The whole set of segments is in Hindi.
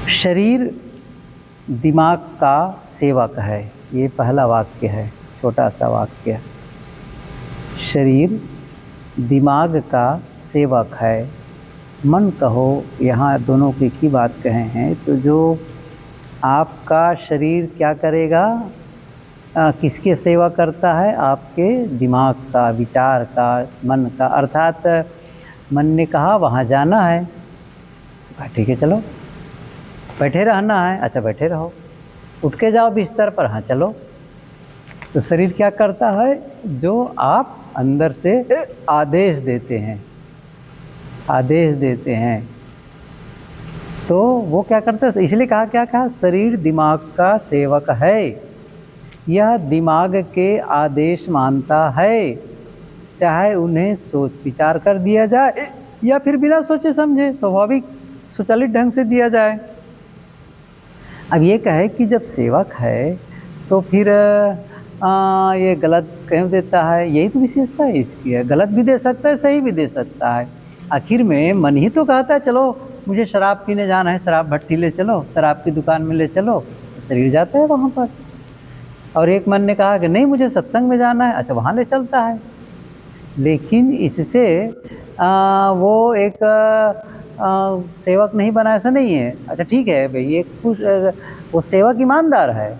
शरीर दिमाग का सेवक है, ये पहला वाक्य है, छोटा सा वाक्य। शरीर दिमाग का सेवक है। मन कहो, यहाँ दोनों की ही बात कहे हैं, तो जो आपका शरीर क्या करेगा, किसकी सेवा करता है? आपके दिमाग का, विचार का, मन का। अर्थात मन ने कहा वहाँ जाना है, ठीक है चलो। बैठे रहना है, अच्छा बैठे रहो। उठ के जाओ बिस्तर पर, हाँ चलो। तो शरीर क्या करता है? जो आप अंदर से आदेश देते हैं, आदेश देते हैं, तो वो क्या करता है? इसलिए कहा, क्या कहा? शरीर दिमाग का सेवक है। यह दिमाग के आदेश मानता है, चाहे उन्हें सोच विचार कर दिया जाए या फिर बिना सोचे समझे स्वाभाविक स्वचालित ढंग से दिया जाए। अब ये कहे कि जब सेवक है तो फिर ये गलत कह देता है, यही तो विशेषता है इसकी है। गलत भी दे सकता है, सही भी दे सकता है। आखिर में मन ही तो कहता है चलो मुझे शराब पीने जाना है, शराब भट्टी ले चलो, शराब की दुकान में ले चलो, तो शरीर जाता है वहाँ पर। और एक मन ने कहा कि नहीं मुझे सत्संग में जाना है, अच्छा वहाँ ले चलता है। लेकिन इससे वो एक सेवक नहीं बना, ऐसा नहीं है। अच्छा ठीक है भाई, एक कुछ वो सेवक ईमानदार है,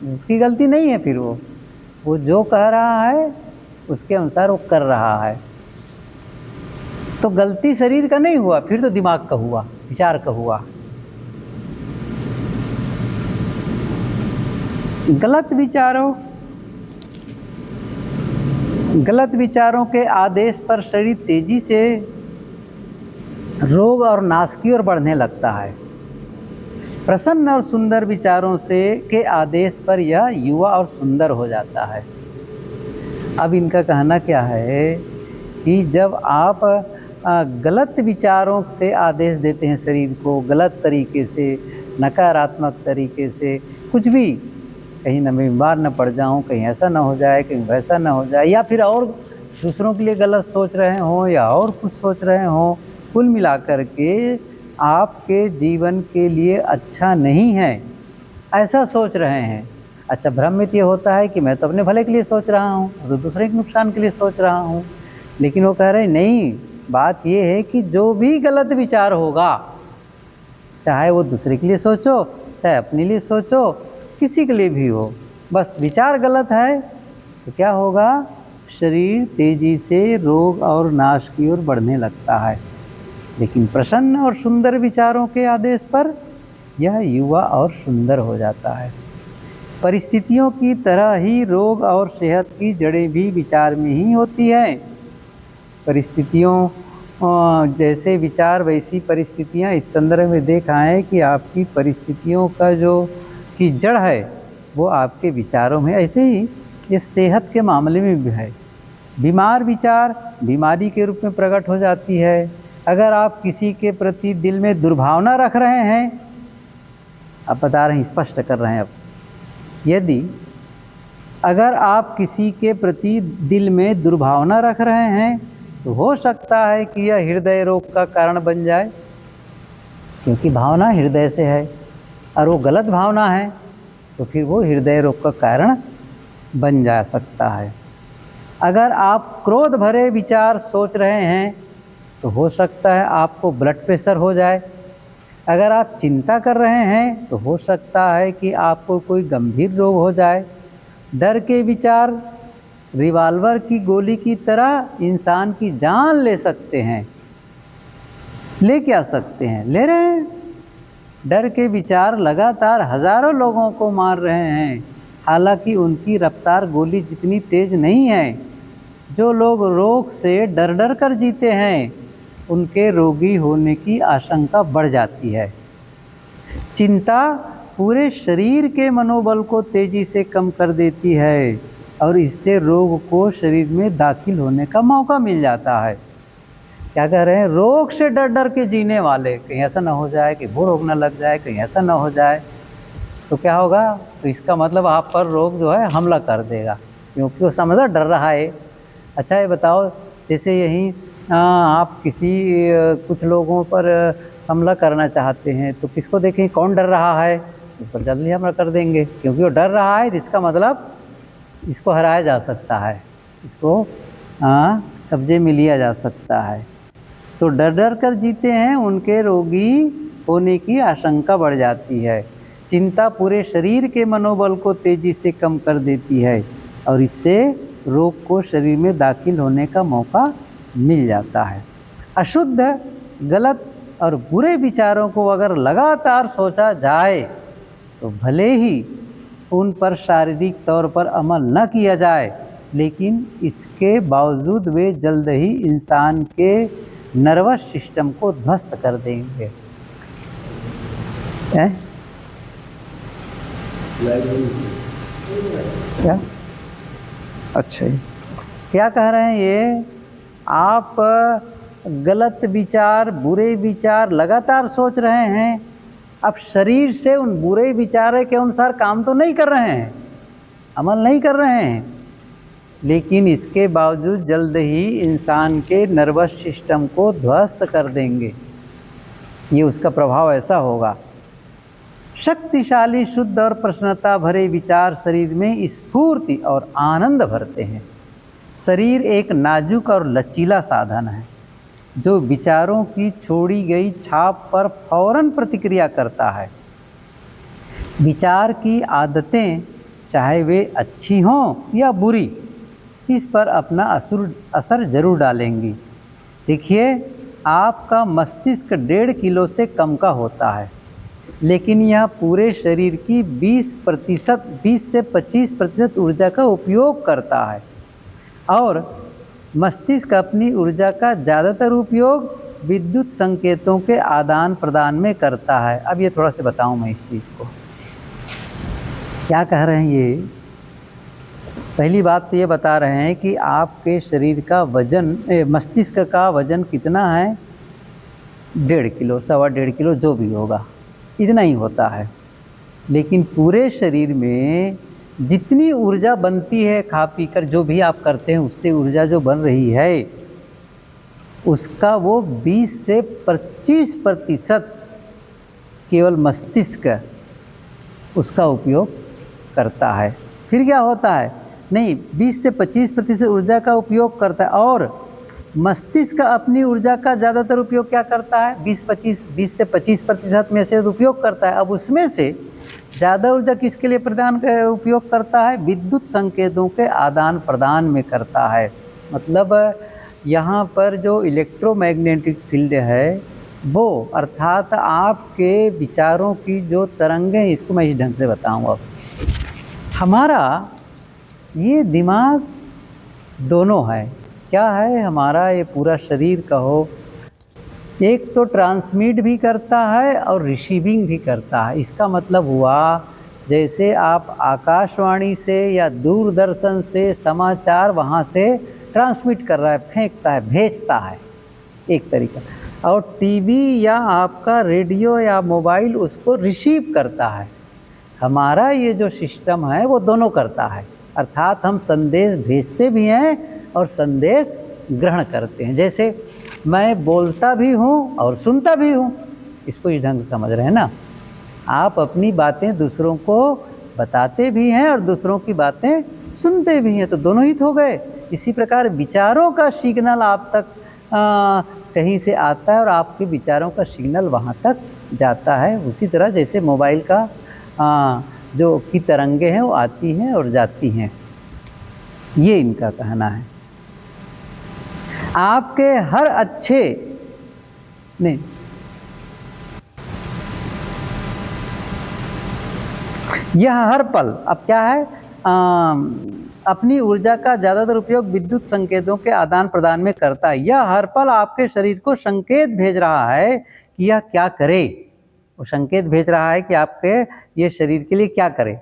उसकी गलती नहीं है। फिर वो जो कह रहा है उसके अनुसार वो कर रहा है, तो गलती शरीर का नहीं हुआ, फिर तो दिमाग का हुआ, विचार का हुआ। गलत विचारों के आदेश पर शरीर तेजी से रोग और नाश की ओर बढ़ने लगता है। प्रसन्न और सुंदर विचारों से के आदेश पर यह युवा और सुंदर हो जाता है। अब इनका कहना क्या है कि जब आप गलत विचारों से आदेश देते हैं शरीर को, गलत तरीके से, नकारात्मक तरीके से, कुछ भी, कहीं न मैं बीमार न पड़ जाऊं, कहीं ऐसा ना हो जाए, कहीं वैसा ना हो जाए, या फिर और दूसरों के लिए गलत सोच रहे हों या और कुछ सोच रहे हों, कुल मिलाकर के आपके जीवन के लिए अच्छा नहीं है, ऐसा सोच रहे हैं। अच्छा, भ्रमित ये होता है कि मैं तो अपने भले के लिए सोच रहा हूँ, तो दूसरे के नुकसान के लिए सोच रहा हूँ। लेकिन वो कह रहे हैं नहीं, बात ये है कि जो भी गलत विचार होगा, चाहे वो दूसरे के लिए सोचो, चाहे अपने लिए सोचो, किसी के लिए भी हो, बस विचार गलत है तो क्या होगा? शरीर तेजी से रोग और नाश की ओर बढ़ने लगता है। लेकिन प्रसन्न और सुंदर विचारों के आदेश पर यह युवा और सुंदर हो जाता है। परिस्थितियों की तरह ही रोग और सेहत की जड़ें भी विचार में ही होती हैं। परिस्थितियों जैसे विचार वैसी परिस्थितियां, इस संदर्भ में देखा है कि आपकी परिस्थितियों का जो की जड़ है वो आपके विचारों में, ऐसे ही ये सेहत के मामले में भी है। बीमार विचार बीमारी के रूप में प्रकट हो जाती है। अगर आप किसी के प्रति दिल में दुर्भावना रख रहे हैं, आप बता रहे हैं, स्पष्ट कर रहे हैं, अब यदि अगर आप किसी के प्रति दिल में दुर्भावना रख रहे हैं तो हो सकता है कि यह हृदय रोग का कारण बन जाए, क्योंकि भावना हृदय से है और वो गलत भावना है, तो फिर वो हृदय रोग का कारण बन जा सकता है। अगर आप क्रोध भरे विचार सोच रहे हैं तो हो सकता है आपको ब्लड प्रेशर हो जाए। अगर आप चिंता कर रहे हैं तो हो सकता है कि आपको कोई गंभीर रोग हो जाए। डर के विचार रिवाल्वर की गोली की तरह इंसान की जान ले सकते हैं, ले क्या सकते हैं, ले रहे हैं। डर के विचार लगातार हजारों लोगों को मार रहे हैं, हालांकि उनकी रफ्तार गोली जितनी तेज नहीं है। जो लोग रोग से डर डर कर जीते हैं उनके रोगी होने की आशंका बढ़ जाती है। चिंता पूरे शरीर के मनोबल को तेजी से कम कर देती है और इससे रोग को शरीर में दाखिल होने का मौका मिल जाता है। क्या कह रहे हैं? रोग से डर डर के जीने वाले, कहीं ऐसा ना हो जाए कि वो रोग ना लग जाए, कहीं ऐसा ना हो जाए, तो क्या होगा? तो इसका मतलब आप पर रोग जो है हमला कर देगा, क्योंकि वो समझा डर रहा है। अच्छा ये बताओ, जैसे यहीं आप किसी कुछ लोगों पर हमला करना चाहते हैं तो किसको देखें, कौन डर रहा है, उस पर जल्दी हमला कर देंगे, क्योंकि वो डर रहा है जिसका मतलब इसको हराया जा सकता है, इसको कब्जे में लिया जा सकता है। तो डर डर कर जीते हैं उनके रोगी होने की आशंका बढ़ जाती है। चिंता पूरे शरीर के मनोबल को तेजी से कम कर देती है और इससे रोग को शरीर में दाखिल होने का मौका मिल जाता है। अशुद्ध, गलत और बुरे विचारों को अगर लगातार सोचा जाए तो भले ही उन पर शारीरिक तौर पर अमल न किया जाए, लेकिन इसके बावजूद वे जल्द ही इंसान के नर्वस सिस्टम को ध्वस्त कर देंगे। क्या अच्छा जी, क्या कह रहे हैं ये, आप गलत विचार, बुरे विचार लगातार सोच रहे हैं, अब शरीर से उन बुरे विचारों के अनुसार काम तो नहीं कर रहे हैं, अमल नहीं कर रहे हैं, लेकिन इसके बावजूद जल्द ही इंसान के नर्वस सिस्टम को ध्वस्त कर देंगे। ये उसका प्रभाव ऐसा होगा। शक्तिशाली, शुद्ध और प्रसन्नता भरे विचार शरीर में स्फूर्ति और आनंद भरते हैं। शरीर एक नाजुक और लचीला साधन है जो विचारों की छोड़ी गई छाप पर फौरन प्रतिक्रिया करता है। विचार की आदतें, चाहे वे अच्छी हों या बुरी, इस पर अपना असर जरूर डालेंगी। देखिए, आपका मस्तिष्क 1.5 किलो से कम का होता है, लेकिन यह पूरे शरीर की 20 से 25% ऊर्जा का उपयोग करता है और मस्तिष्क अपनी ऊर्जा का ज़्यादातर उपयोग विद्युत संकेतों के आदान प्रदान में करता है। अब ये थोड़ा सा बताऊं मैं इस चीज़ को, क्या कह रहे हैं ये। पहली बात तो ये बता रहे हैं कि आपके शरीर का वजन, मस्तिष्क का वजन कितना है, 1.5 किलो, 1.25 किलो, जो भी होगा, इतना ही होता है। लेकिन पूरे शरीर में जितनी ऊर्जा बनती है खा पी कर, जो भी आप करते हैं उससे ऊर्जा जो बन रही है, उसका वो 20 से 25% केवल मस्तिष्क उसका उपयोग करता है। फिर क्या होता है, नहीं, 20 से 25% ऊर्जा का उपयोग करता है और मस्तिष्क अपनी ऊर्जा का ज़्यादातर उपयोग क्या करता है, 20 से 25% में से उपयोग करता है। अब उसमें से ज़्यादा ऊर्जा किसके लिए उपयोग करता है, विद्युत संकेतों के आदान प्रदान में करता है। मतलब यहाँ पर जो इलेक्ट्रोमैग्नेटिक फील्ड है वो, अर्थात आपके विचारों की जो तरंगें, इसको मैं इस ढंग से बताऊँगा। हमारा ये दिमाग दोनों है, क्या है, हमारा ये पूरा शरीर कहो, एक तो ट्रांसमिट भी करता है और रिसीविंग भी करता है। इसका मतलब हुआ जैसे आप आकाशवाणी से या दूरदर्शन से समाचार वहाँ से ट्रांसमिट कर रहा है, फेंकता है, भेजता है एक तरीका, और टीवी या आपका रेडियो या मोबाइल उसको रिसीव करता है। हमारा ये जो सिस्टम है वो दोनों करता है, अर्थात हम संदेश भेजते भी हैं और संदेश ग्रहण करते हैं। जैसे मैं बोलता भी हूँ और सुनता भी हूँ, इसको इस ढंग से समझ रहे हैं ना। आप अपनी बातें दूसरों को बताते भी हैं और दूसरों की बातें सुनते भी हैं, तो दोनों ही हो गए। इसी प्रकार विचारों का सिग्नल आप तक कहीं से आता है और आपके विचारों का सिग्नल वहाँ तक जाता है। उसी तरह जैसे मोबाइल का जो की तरंगे हैं वो आती हैं और जाती हैं, ये इनका कहना है। आपके हर अच्छे नहीं, यह हर पल, अब क्या है, अपनी ऊर्जा का ज़्यादातर उपयोग विद्युत संकेतों के आदान प्रदान में करता है। यह हर पल आपके शरीर को संकेत भेज रहा है कि यह क्या करे, वो संकेत भेज रहा है कि आपके ये शरीर के लिए क्या करे,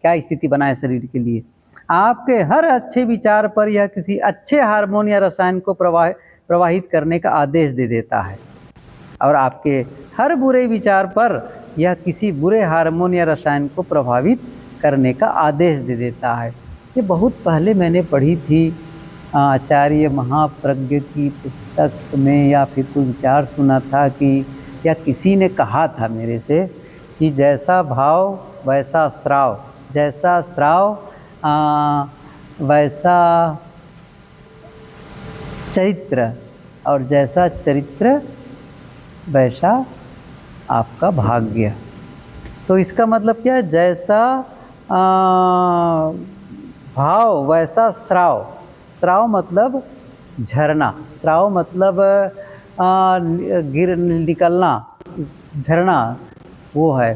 क्या स्थिति बनाए शरीर के लिए। आपके हर अच्छे विचार पर यह किसी अच्छे हार्मोन या रसायन को प्रवाहित करने का आदेश दे देता है और आपके हर बुरे विचार पर यह किसी बुरे हार्मोन या रसायन को प्रभावित करने का आदेश दे देता है। ये बहुत पहले मैंने पढ़ी थी आचार्य महाप्रज्ञ की पुस्तक में, या फिर कोई विचार सुना था कि या किसी ने कहा था मेरे से कि जैसा भाव वैसा श्राव, जैसा श्राव वैसा चरित्र, और जैसा चरित्र वैसा आपका भाग्य। तो इसका मतलब क्या है? जैसा भाव वैसा श्राव। श्राव मतलब झरना, श्राव मतलब गिर निकलना, झरना वो है।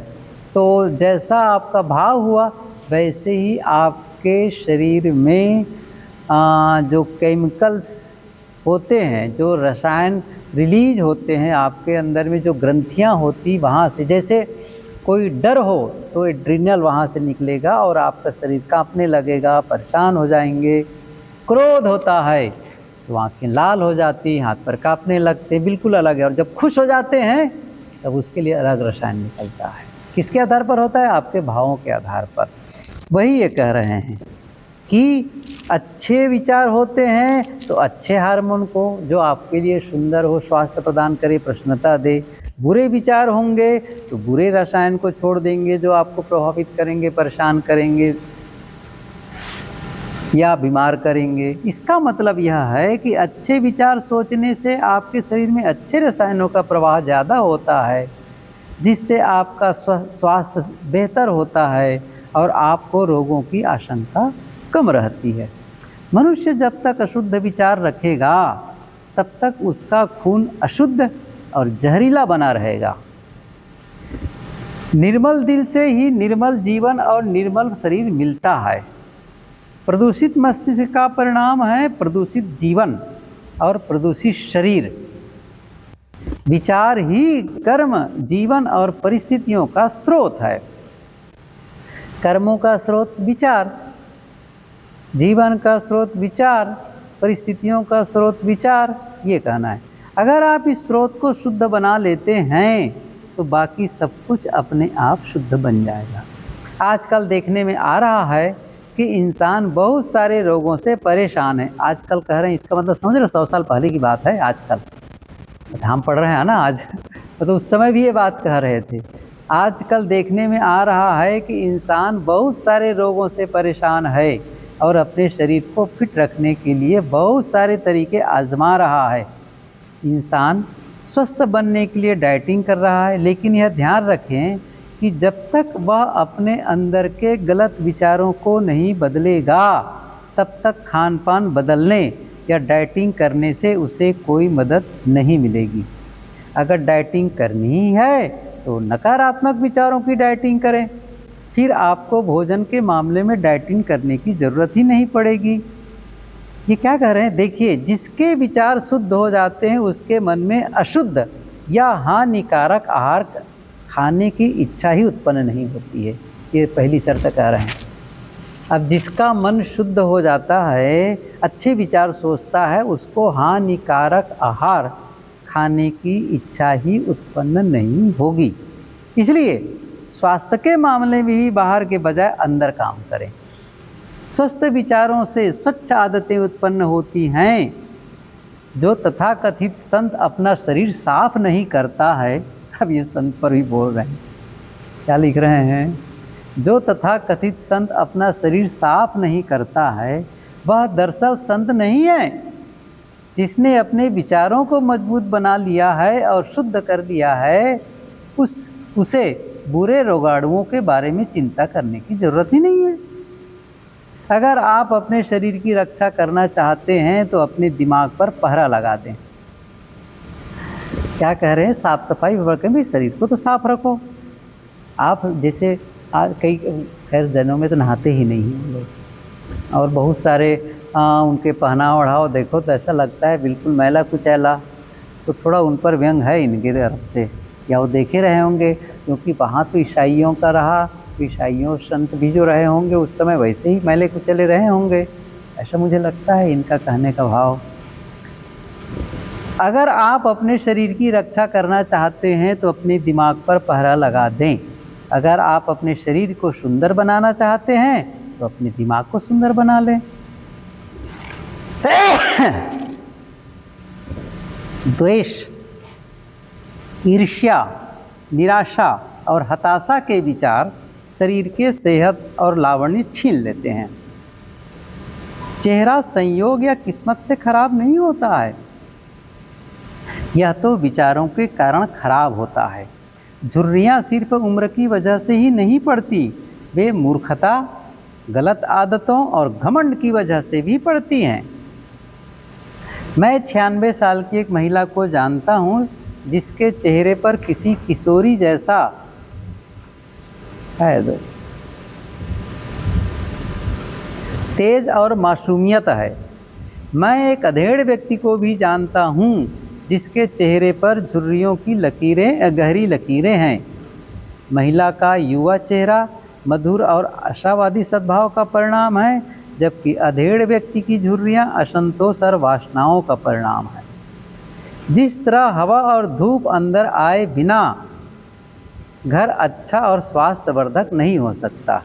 तो जैसा आपका भाव हुआ वैसे ही आपके शरीर में जो केमिकल्स होते हैं, जो रसायन रिलीज होते हैं आपके अंदर में, जो ग्रंथियां होती वहाँ से, जैसे कोई डर हो तो एड्रिनल वहाँ से निकलेगा और आपका शरीर कांपने लगेगा, परेशान हो जाएंगे। क्रोध होता है तो आँखें लाल हो जाती, हाथ पर कांपने लगते, बिल्कुल अलग है। और जब खुश हो जाते हैं तब उसके लिए अलग रसायन निकलता है। किसके आधार पर होता है? आपके भावों के आधार पर। वही ये कह रहे हैं कि अच्छे विचार होते हैं तो अच्छे हार्मोन को, जो आपके लिए सुंदर हो, स्वास्थ्य प्रदान करे, प्रसन्नता दे। बुरे विचार होंगे तो बुरे रसायन को छोड़ देंगे जो आपको प्रभावित करेंगे, परेशान करेंगे या बीमार करेंगे। इसका मतलब यह है कि अच्छे विचार सोचने से आपके शरीर में अच्छे रसायनों का प्रवाह ज़्यादा होता है, जिससे आपका स्वास्थ्य बेहतर होता है और आपको रोगों की आशंका कम रहती है। मनुष्य जब तक अशुद्ध विचार रखेगा तब तक उसका खून अशुद्ध और जहरीला बना रहेगा। निर्मल दिल से ही निर्मल जीवन और निर्मल शरीर मिलता है। प्रदूषित मस्तिष्क का परिणाम है प्रदूषित जीवन और प्रदूषित शरीर। विचार ही कर्म, जीवन और परिस्थितियों का स्रोत है। कर्मों का स्रोत विचार, जीवन का स्रोत विचार, परिस्थितियों का स्रोत विचार, ये कहना है। अगर आप इस स्रोत को शुद्ध बना लेते हैं तो बाकी सब कुछ अपने आप शुद्ध बन जाएगा। आजकल देखने में आ रहा है कि इंसान बहुत सारे रोगों से परेशान है। आजकल कह रहे हैं, इसका मतलब समझ रहे, 100 साल पहले की बात है। आजकल हम पढ़ रहे हैं ना आज, तो उस समय भी ये बात कह रहे थे। आजकल देखने में आ रहा है कि इंसान बहुत सारे रोगों से परेशान है और अपने शरीर को फिट रखने के लिए बहुत सारे तरीके आजमा रहा है। इंसान स्वस्थ बनने के लिए डाइटिंग कर रहा है, लेकिन यह ध्यान रखें कि जब तक वह अपने अंदर के गलत विचारों को नहीं बदलेगा तब तक खान पान बदलने या डाइटिंग करने से उसे कोई मदद नहीं मिलेगी। अगर डाइटिंग करनी ही है तो नकारात्मक विचारों की डाइटिंग करें, फिर आपको भोजन के मामले में डाइटिंग करने की ज़रूरत ही नहीं पड़ेगी। ये क्या कह रहे हैं? देखिए, जिसके विचार शुद्ध हो जाते हैं उसके मन में अशुद्ध या हानिकारक आहार खाने की इच्छा ही उत्पन्न नहीं होती है। ये पहली शर्त कह रहे हैं। अब जिसका मन शुद्ध हो जाता है, अच्छे विचार सोचता है, उसको हानिकारक आहार खाने की इच्छा ही उत्पन्न नहीं होगी। इसलिए स्वास्थ्य के मामले में भी बाहर के बजाय अंदर काम करें। स्वस्थ विचारों से स्वच्छ आदतें उत्पन्न होती हैं। जो तथाकथित संत अपना शरीर साफ नहीं करता है, अब ये संत पर भी बोल रहे हैं, क्या लिख रहे हैं? जो तथाकथित संत अपना शरीर साफ नहीं करता है वह दरअसल संत नहीं है। जिसने अपने विचारों को मजबूत बना लिया है और शुद्ध कर दिया है, उसे बुरे रोगाणुओं के बारे में चिंता करने की ज़रूरत ही नहीं है। अगर आप अपने शरीर की रक्षा करना चाहते हैं तो अपने दिमाग पर पहरा लगा दें। क्या कह रहे हैं? साफ सफाई रखें भी, शरीर को तो साफ रखो। आप जैसे कई खैर जनों में तो नहाते ही नहीं हैं लोग, और बहुत सारे उनके पहनाव ओढ़ाव देखो तो ऐसा लगता है बिल्कुल मैला कुचैला। तो थोड़ा उन पर व्यंग है इनके तरफ से, या वो देखे रहे होंगे, क्योंकि वहाँ तो ईसाइयों का रहा, ईसाइयों संत भी जो रहे होंगे उस समय वैसे ही मैले कुचले रहे होंगे, ऐसा मुझे लगता है इनका कहने का भाव। अगर आप अपने शरीर की रक्षा करना चाहते हैं तो अपने दिमाग पर पहरा लगा दें। अगर आप अपने शरीर को सुंदर बनाना चाहते हैं तो अपने दिमाग को सुंदर बना लें। द्वेष ईर्ष्या, निराशा और हताशा के विचार शरीर के सेहत और लावण्य छीन लेते हैं। चेहरा संयोग या किस्मत से खराब नहीं होता है, यह तो विचारों के कारण खराब होता है। झुर्रियाँ सिर्फ उम्र की वजह से ही नहीं पड़ती, वे मूर्खता, गलत आदतों और घमंड की वजह से भी पड़ती हैं। मैं 96 साल की एक महिला को जानता हूँ जिसके चेहरे पर किसी किशोरी जैसा तेज और मासूमियत है। मैं एक अधेड़ व्यक्ति को भी जानता हूँ जिसके चेहरे पर झुर्रियों की लकीरें, गहरी लकीरें हैं। महिला का युवा चेहरा मधुर और आशावादी सद्भाव का परिणाम है, जबकि अधेड़ व्यक्ति की झुर्रियाँ असंतोष और वासनाओं का परिणाम है। जिस तरह हवा और धूप अंदर आए बिना घर अच्छा और स्वास्थ्यवर्धक नहीं हो सकता।